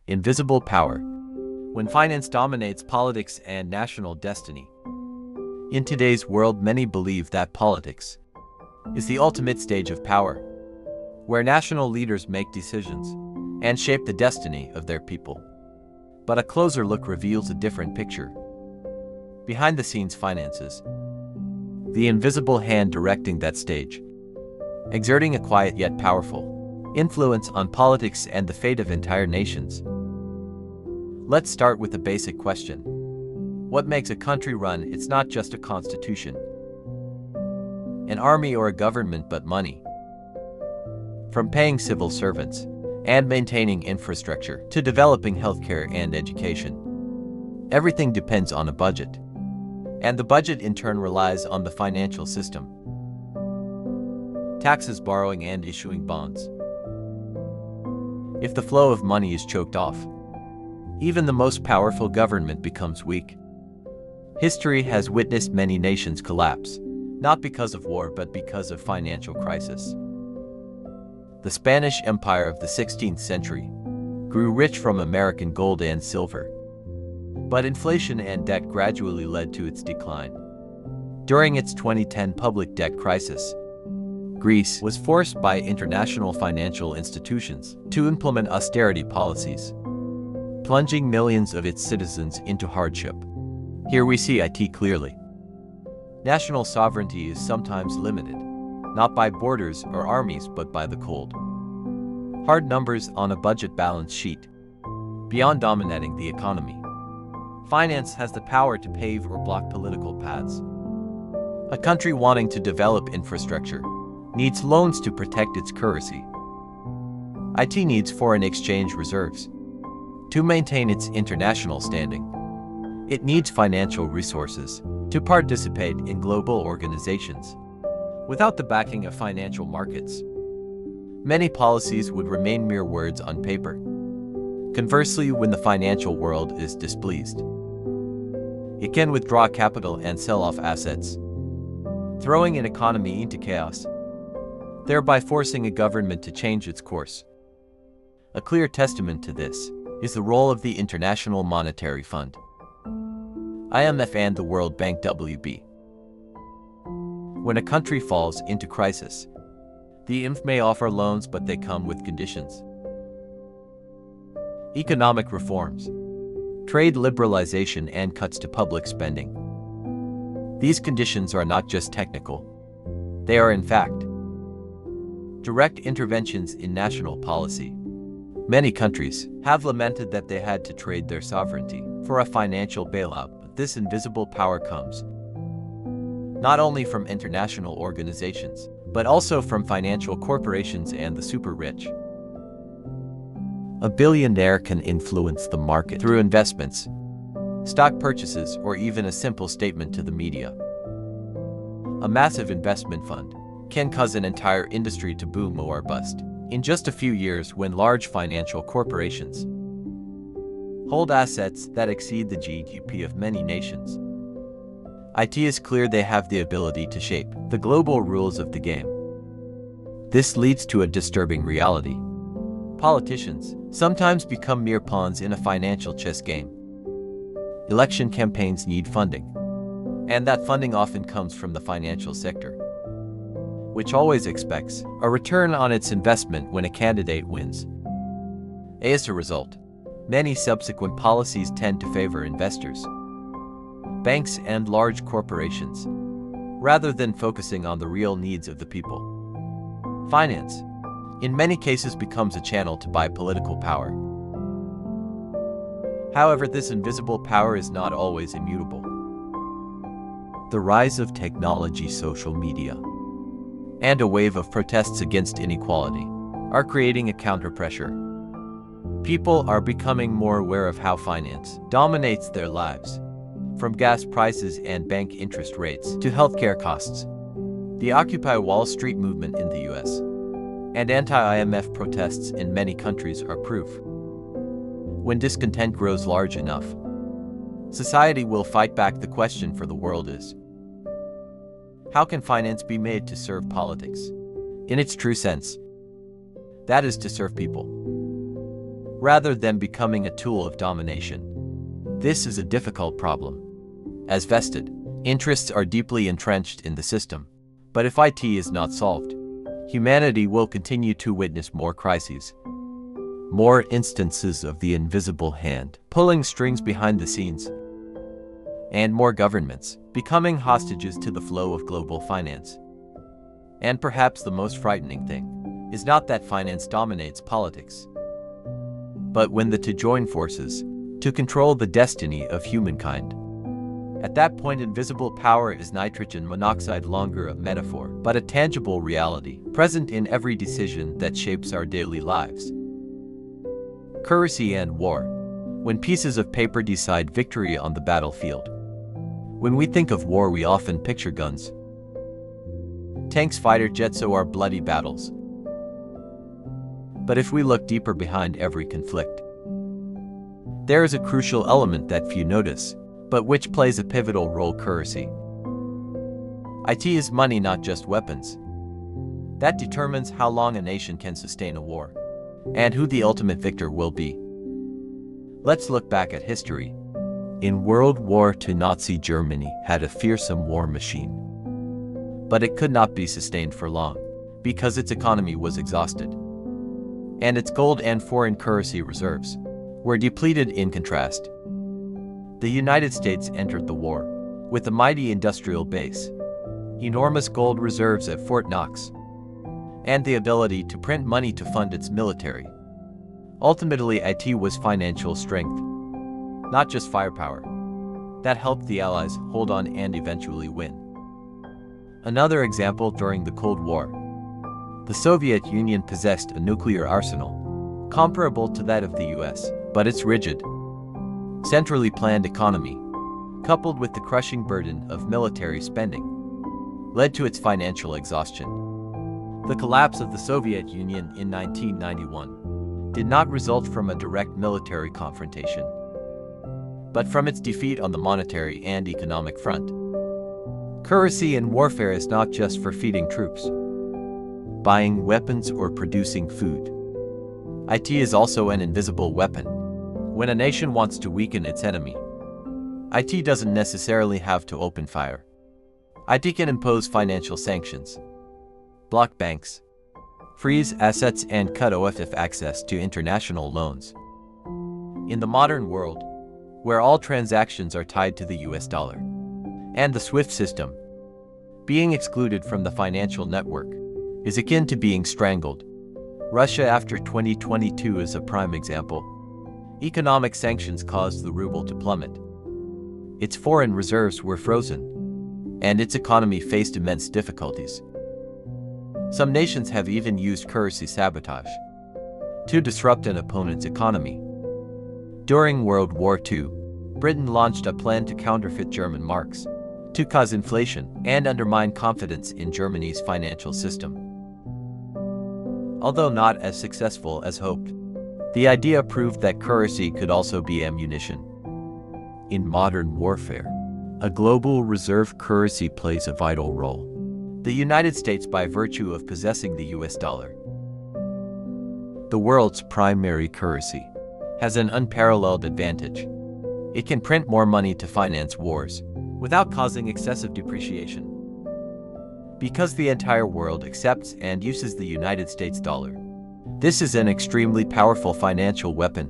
Invisible power. When finance dominates politics and national destiny. In today's world, many believe that politics is the ultimate stage of power, where national leaders make decisions and shape the destiny of their people. But a closer look reveals a different picture. Behind the scenes, finances, the invisible hand directing that stage, exerting a quiet yet powerful influence on politics and the fate of entire nations. Let's start with a basic question. What makes a country run? It's not just a constitution, an army or a government, but money. From paying civil servants and maintaining infrastructure to developing healthcare and education, everything depends on a budget. And the budget in turn relies on the financial system. Taxes, borrowing, and issuing bonds. If the flow of money is choked off, even the most powerful government becomes weak. History has witnessed many nations collapse, not because of war but because of financial crisis. The Spanish Empire of the 16th century grew rich from American gold and silver, but inflation and debt gradually led to its decline. During its 2010 public debt crisis, Greece was forced by international financial institutions to implement austerity policies, plunging millions of its citizens into hardship. Here we see it clearly. National sovereignty is sometimes limited, not by borders or armies but by the cold, hard numbers on a budget balance sheet. Beyond dominating the economy, finance has the power to pave or block political paths. A country wanting to develop infrastructure needs loans to protect its currency. It needs foreign exchange reserves to maintain its international standing. It needs financial resources to participate in global organizations. Without the backing of financial markets, many policies would remain mere words on paper. Conversely, when the financial world is displeased, it can withdraw capital and sell off assets, throwing an economy into chaos, thereby forcing a government to change its course. A clear testament to this is the role of the International Monetary Fund, IMF, and the World Bank, WB. When a country falls into crisis, the IMF may offer loans, but they come with conditions. Economic reforms, trade liberalization, and cuts to public spending. These conditions are not just technical. They are, in fact, direct interventions in national policy. Many countries have lamented that they had to trade their sovereignty for a financial bailout, but this invisible power comes not only from international organizations, but also from financial corporations and the super rich. A billionaire can influence the market through investments, stock purchases, or even a simple statement to the media. A massive investment fund can cause an entire industry to boom or bust in just a few years when large financial corporations hold assets that exceed the GDP of many nations. It is clear they have the ability to shape the global rules of the game. This leads to a disturbing reality. Politicians sometimes become mere pawns in a financial chess game. Election campaigns need funding, and that funding often comes from the financial sector, which always expects a return on its investment when a candidate wins. As a result, many subsequent policies tend to favor investors, banks, and large corporations, rather than focusing on the real needs of the people. Finance, in many cases, becomes a channel to buy political power. However, this invisible power is not always immutable. The rise of technology, social media, and a wave of protests against inequality are creating a counter-pressure. People are becoming more aware of how finance dominates their lives, from gas prices and bank interest rates to healthcare costs. The Occupy Wall Street movement in the US and anti-IMF protests in many countries are proof. When discontent grows large enough, society will fight back. The question for the world is, how can finance be made to serve politics in its true sense? That is, to serve people, rather than becoming a tool of domination. This is a difficult problem, as vested interests are deeply entrenched in the system. But if IT is not solved, humanity will continue to witness more crises, more instances of the invisible hand pulling strings behind the scenes, and more governments becoming hostages to the flow of global finance. And perhaps the most frightening thing is not that finance dominates politics, but when the two join forces to control the destiny of humankind. At that point, invisible power is nitrogen monoxide, longer a metaphor, but a tangible reality, present in every decision that shapes our daily lives. Currency and war. When pieces of paper decide victory on the battlefield. When we think of war, we often picture guns, tanks, fighter jets, or bloody battles. But if we look deeper behind every conflict, there is a crucial element that few notice, but which plays a pivotal role: currency. IT is money, not just weapons. That determines how long a nation can sustain a war, and who the ultimate victor will be. Let's look back at history. In World War II, Nazi Germany had a fearsome war machine. But it could not be sustained for long, because its economy was exhausted, and its gold and foreign currency reserves were depleted. In contrast, the United States entered the war with a mighty industrial base, enormous gold reserves at Fort Knox, and the ability to print money to fund its military. Ultimately, IT was financial strength, not just firepower, that helped the Allies hold on and eventually win. Another example: during the Cold War, the Soviet Union possessed a nuclear arsenal comparable to that of the US, but its rigid, centrally planned economy, coupled with the crushing burden of military spending, led to its financial exhaustion. The collapse of the Soviet Union in 1991 did not result from a direct military confrontation, but from its defeat on the monetary and economic front. Currency in warfare is not just for feeding troops, buying weapons, or producing food. IT is also an invisible weapon. When a nation wants to weaken its enemy, IT doesn't necessarily have to open fire. IT can impose financial sanctions, block banks, freeze assets, and cut off access to international loans. In the modern world, where all transactions are tied to the US dollar and the SWIFT system, being excluded from the financial network is akin to being strangled. Russia after 2022 is a prime example. Economic sanctions caused the ruble to plummet. Its foreign reserves were frozen, and its economy faced immense difficulties. Some nations have even used currency sabotage to disrupt an opponent's economy. During World War II, Britain launched a plan to counterfeit German marks to cause inflation and undermine confidence in Germany's financial system. Although not as successful as hoped, the idea proved that currency could also be ammunition. In modern warfare, a global reserve currency plays a vital role. The United States, by virtue of possessing the US dollar, the world's primary currency, has an unparalleled advantage. It can print more money to finance wars without causing excessive depreciation. Because the entire world accepts and uses the United States dollar, this is an extremely powerful financial weapon,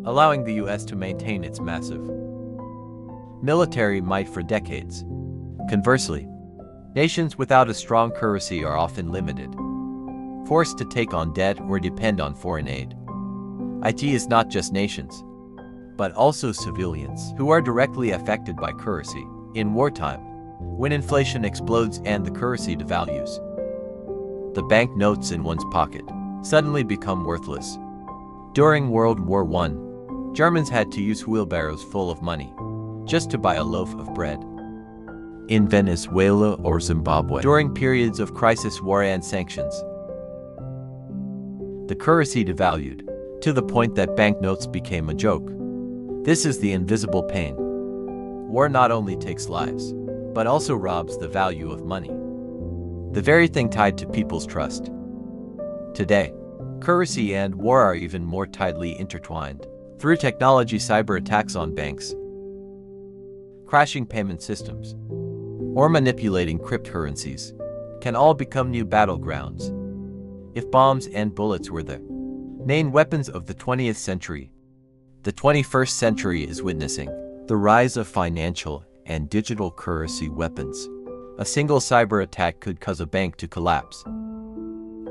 allowing the US to maintain its massive military might for decades. Conversely, nations without a strong currency are often limited, forced to take on debt or depend on foreign aid. IT is not just nations, but also civilians who are directly affected by currency. In wartime, when inflation explodes and the currency devalues, the banknotes in one's pocket suddenly become worthless. During World War I, Germans had to use wheelbarrows full of money just to buy a loaf of bread. In Venezuela or Zimbabwe, during periods of crisis, war, and sanctions, the currency devalued to the point that banknotes became a joke. This is the invisible pain. War not only takes lives, but also robs the value of money, the very thing tied to people's trust. Today, Currency and war are even more tightly intertwined. Through technology, cyber attacks on banks, crashing payment systems, or manipulating cryptocurrencies can all become new battlegrounds. If bombs and bullets were the main weapons of the 20th century, the 21st century is witnessing the rise of financial and digital currency weapons. A single cyber attack could cause a bank to collapse,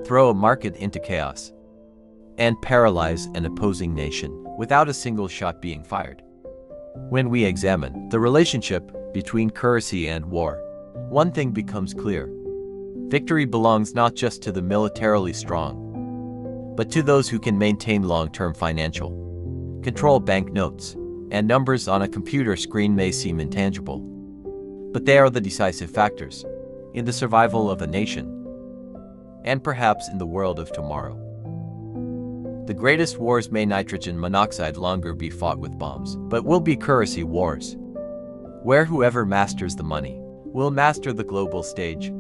throw a market into chaos, and paralyze an opposing nation without a single shot being fired. When we examine the relationship between currency and war, one thing becomes clear. Victory belongs not just to the militarily strong, but to those who can maintain long-term financial control. Banknotes and numbers on a computer screen may seem intangible, but they are the decisive factors in the survival of a nation, and perhaps in the world of tomorrow. The greatest wars may nitrogen monoxide longer be fought with bombs, but will be currency wars, where whoever masters the money will master the global stage.